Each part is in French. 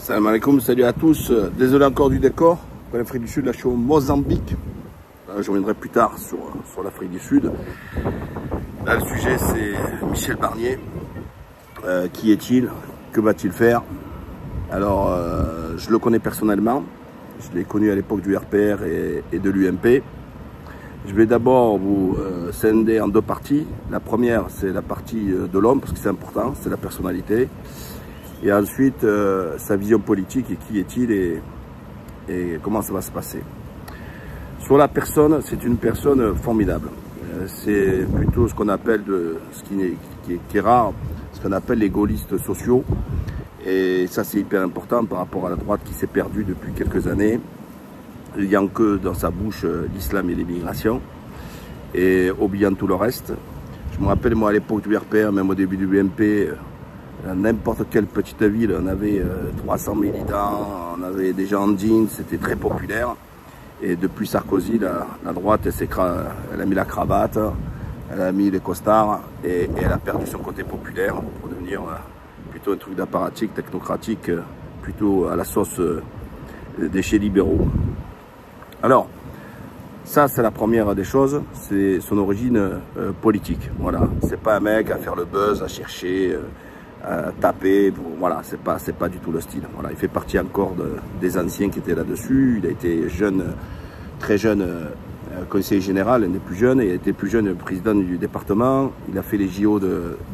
Salam alaikum, salut à tous. Désolé encore du décor. L'Afrique du Sud, là je suis au Mozambique. Je reviendrai plus tard sur l'Afrique du Sud. Là le sujet c'est Michel Barnier. Qui est-il? Que va-t-il faire? Alors je le connais personnellement. Je l'ai connu à l'époque du RPR et de l'UMP. Je vais d'abord vous scinder en deux parties. La première c'est la partie de l'homme parce que c'est important, c'est la personnalité. Et ensuite, sa vision politique et qui est-il et comment ça va se passer. Sur la personne, c'est une personne formidable. C'est plutôt ce qu'on appelle, qui est rare, ce qu'on appelle les gaullistes sociaux. Et ça, c'est hyper important par rapport à la droite qui s'est perdue depuis quelques années. Il n'y a que dans sa bouche l'islam et l'immigration, et oubliant tout le reste. Je me rappelle, moi, à l'époque du RPR, même au début du UMP, dans n'importe quelle petite ville, on avait 300 militants, on avait des gens en jeans, c'était très populaire. Et depuis Sarkozy, la droite, elle a mis la cravate, elle a mis les costards et elle a perdu son côté populaire pour devenir plutôt un truc d'apparatique, technocratique, plutôt à la sauce des chez libéraux. Alors, ça c'est la première des choses, c'est son origine politique. Voilà, c'est pas un mec à faire le buzz, à chercher... taper, voilà, c'est pas du tout le style. Voilà, il fait partie encore des anciens qui étaient là-dessus. Il a été jeune, très jeune conseiller général, un des plus jeunes. Il a été plus jeune président du département. Il a fait les JO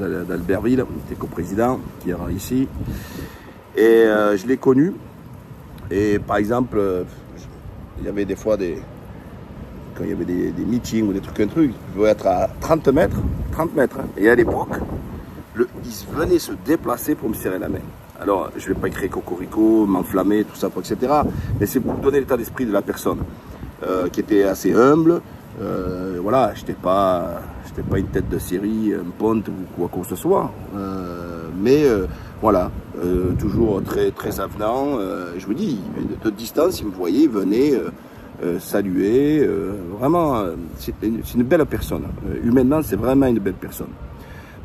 d'Albertville, il était co-président, qui est ici. Et je l'ai connu. Et par exemple, il y avait des fois quand il y avait des meetings ou des trucs, il pouvait être à 30 mètres. Hein. Et à l'époque, il venait se déplacer pour me serrer la main. Alors, je ne vais pas écrire cocorico, m'enflammer, tout ça, etc. Mais c'est pour donner l'état d'esprit de la personne, qui était assez humble. Voilà, je n'étais pas une tête de série, un ponte ou quoi que ce soit. Mais voilà, toujours très, très avenant. Je vous dis, de distance, il me voyait, il venait saluer. Vraiment, c'est une belle personne. Humainement, c'est vraiment une belle personne.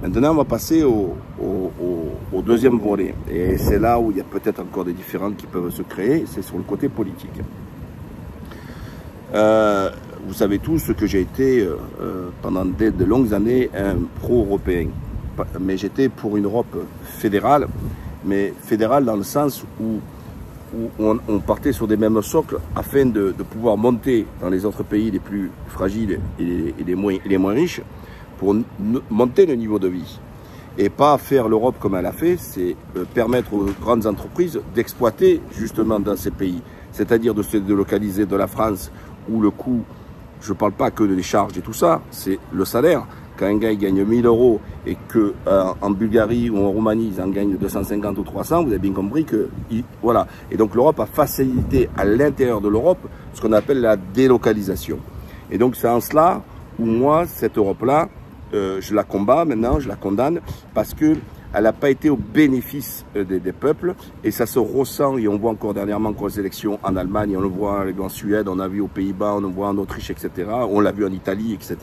Maintenant, on va passer au deuxième volet. Et c'est là où il y a peut-être encore des différends qui peuvent se créer, c'est sur le côté politique. Vous savez tous que j'ai été, pendant de longues années, un pro-européen. Mais j'étais pour une Europe fédérale, mais fédérale dans le sens où on partait sur des mêmes socles afin de pouvoir monter dans les autres pays les plus fragiles et les moins riches, pour monter le niveau de vie. Et pas faire l'Europe comme elle a fait, c'est permettre aux grandes entreprises d'exploiter justement dans ces pays. C'est-à-dire de se délocaliser de la France où le coût, je ne parle pas que des charges et tout ça, c'est le salaire. Quand un gars il gagne 1000 € et qu'en Bulgarie ou en Roumanie, ils en gagnent 250 ou 300, vous avez bien compris que... Voilà. Et donc l'Europe a facilité à l'intérieur de l'Europe ce qu'on appelle la délocalisation. Et donc c'est en cela où moi, cette Europe-là, je la combats maintenant, je la condamne, parce qu'elle n'a pas été au bénéfice des peuples, et ça se ressent, et on voit encore dernièrement aux élections en Allemagne, on le voit en Suède, on a vu aux Pays-Bas, on le voit en Autriche, etc., on l'a vu en Italie, etc.,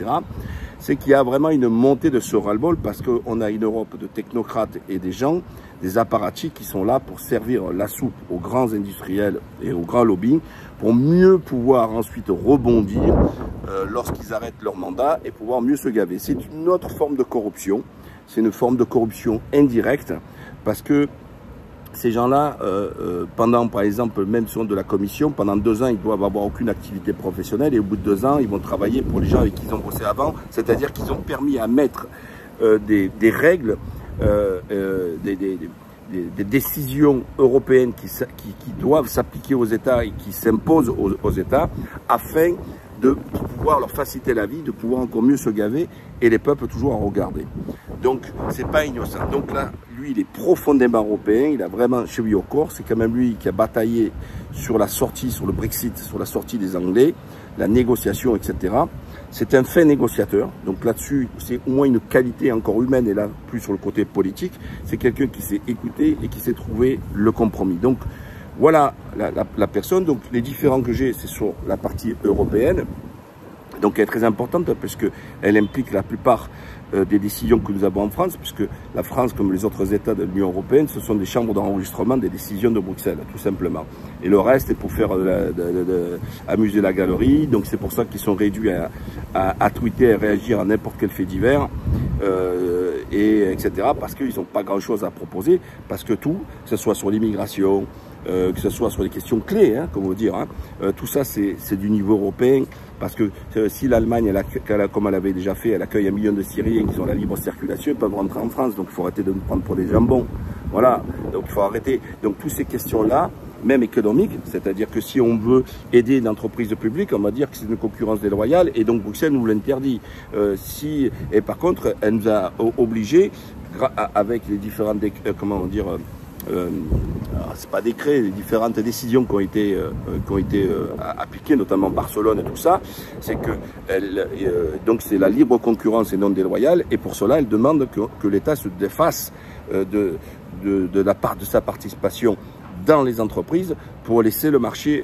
c'est qu'il y a vraiment une montée de ce ras-le-bol, parce qu'on a une Europe de technocrates et des gens, des apparatchiks qui sont là pour servir la soupe aux grands industriels et aux grands lobbies, pour mieux pouvoir ensuite rebondir lorsqu'ils arrêtent leur mandat et pouvoir mieux se gaver. C'est une autre forme de corruption, c'est une forme de corruption indirecte, parce que ces gens-là, pendant, par exemple, même si on de la commission, pendant 2 ans, ils doivent avoir aucune activité professionnelle, et au bout de 2 ans, ils vont travailler pour les gens avec qui ils ont bossé avant, c'est-à-dire qu'ils ont permis à mettre des règles, des décisions européennes qui doivent s'appliquer aux États et qui s'imposent aux États, afin de pouvoir leur faciliter la vie, de pouvoir encore mieux se gaver, et les peuples toujours à regarder. Donc, c'est pas innocent. Donc là, lui, il est profondément européen, il a vraiment chez lui au corps, c'est quand même lui qui a bataillé sur la sortie, sur le Brexit, sur la sortie des Anglais, la négociation, etc. C'est un fin négociateur, donc là-dessus, c'est au moins une qualité encore humaine, et là, plus sur le côté politique, c'est quelqu'un qui s'est écouté et qui s'est trouvé le compromis. Donc, voilà la personne. Donc les différends que j'ai, c'est sur la partie européenne. Donc elle est très importante puisqu'elle implique la plupart des décisions que nous avons en France, puisque la France, comme les autres États de l'Union européenne, ce sont des chambres d'enregistrement des décisions de Bruxelles, tout simplement. Et le reste est pour faire amuser la galerie, donc c'est pour ça qu'ils sont réduits à tweeter et réagir à n'importe quel fait divers, etc. Parce qu'ils n'ont pas grand-chose à proposer, parce que tout, que ce soit sur l'immigration, que ce soit sur les questions clés, comme on veut dire, tout ça c'est du niveau européen, parce que si l'Allemagne, comme elle avait déjà fait, elle accueille 1 million de Syriens qui ont la libre circulation, ils peuvent rentrer en France, donc il faut arrêter de nous prendre pour des jambons. Voilà, donc il faut arrêter. Donc toutes ces questions-là, même économiques, c'est-à-dire que si on veut aider une entreprise publique, on va dire que c'est une concurrence déloyale, et donc Bruxelles nous l'interdit. Et par contre, elle nous a obligés, avec les différents, comment dire, c'est pas décret, les différentes décisions qui ont été appliquées, notamment Barcelone et tout ça, c'est que donc c'est la libre concurrence et non déloyale, et pour cela elle demande que l'État se défasse de la part de sa participation dans les entreprises pour laisser le marché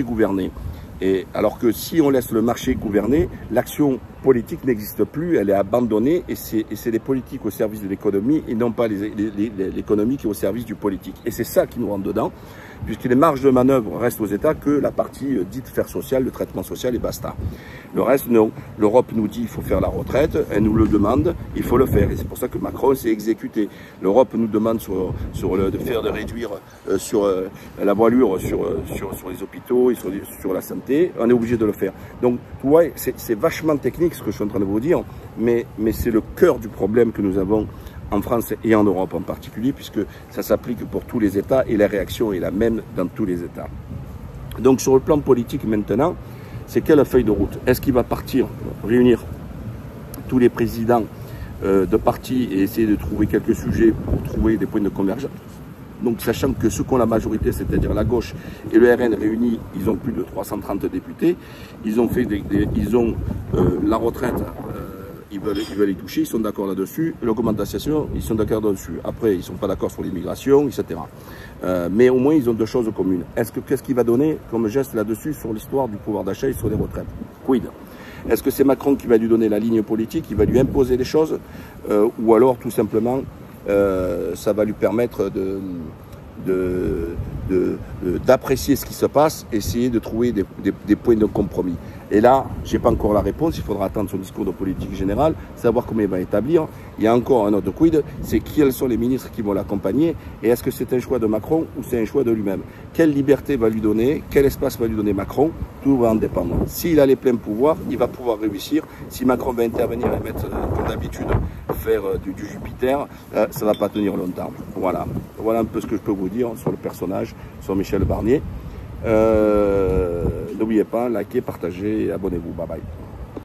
gouverner. Et alors que si on laisse le marché gouverner, l'action politique n'existe plus, elle est abandonnée, et c'est les politiques au service de l'économie et non pas l'économie qui est au service du politique. Et c'est ça qui nous rentre dedans, puisque les marges de manœuvre restent aux États que la partie dite faire social, le traitement social, et basta. Le reste, non. L'Europe nous dit qu'il faut faire la retraite, elle nous le demande, il faut le faire. Et c'est pour ça que Macron s'est exécuté. L'Europe nous demande de réduire sur la voilure sur les hôpitaux et sur la santé. On est obligé de le faire. Donc, tu vois, c'est vachement technique ce que je suis en train de vous dire, mais c'est le cœur du problème que nous avons en France et en Europe en particulier, puisque ça s'applique pour tous les États et la réaction est la même dans tous les États. Donc sur le plan politique maintenant, c'est quelle feuille de route? Est-ce qu'il va partir réunir tous les présidents de partis et essayer de trouver quelques sujets pour trouver des points de convergence? Donc sachant que ceux qui ont la majorité, c'est-à-dire la gauche et le RN réunis, ils ont plus de 330 députés, ils ont fait la retraite, ils veulent y toucher, ils sont d'accord là-dessus, l'augmentation, ils sont d'accord là-dessus. Après, ils ne sont pas d'accord sur l'immigration, etc. Mais au moins, ils ont deux choses communes. Qu'est-ce qu'il va donner comme geste là-dessus sur l'histoire du pouvoir d'achat et sur les retraites? Quid? Est-ce que c'est Macron qui va lui donner la ligne politique, qui va lui imposer des choses, ou alors tout simplement ça va lui permettre d'apprécier ce qui se passe, essayer de trouver des points de compromis. Et là, je n'ai pas encore la réponse, il faudra attendre son discours de politique générale, savoir comment il va établir. Il y a encore un autre quid, c'est quels sont les ministres qui vont l'accompagner, et est-ce que c'est un choix de Macron ou c'est un choix de lui-même? Quelle liberté va lui donner, quel espace va lui donner Macron? Tout va en dépendre. S'il a les pleins pouvoirs, il va pouvoir réussir. Si Macron va intervenir et mettre, comme d'habitude, faire du Jupiter, ça ne va pas tenir longtemps. Voilà. Voilà un peu ce que je peux vous dire sur le personnage, sur Michel Barnier. N'oubliez pas, likez, partagez et abonnez-vous. Bye bye.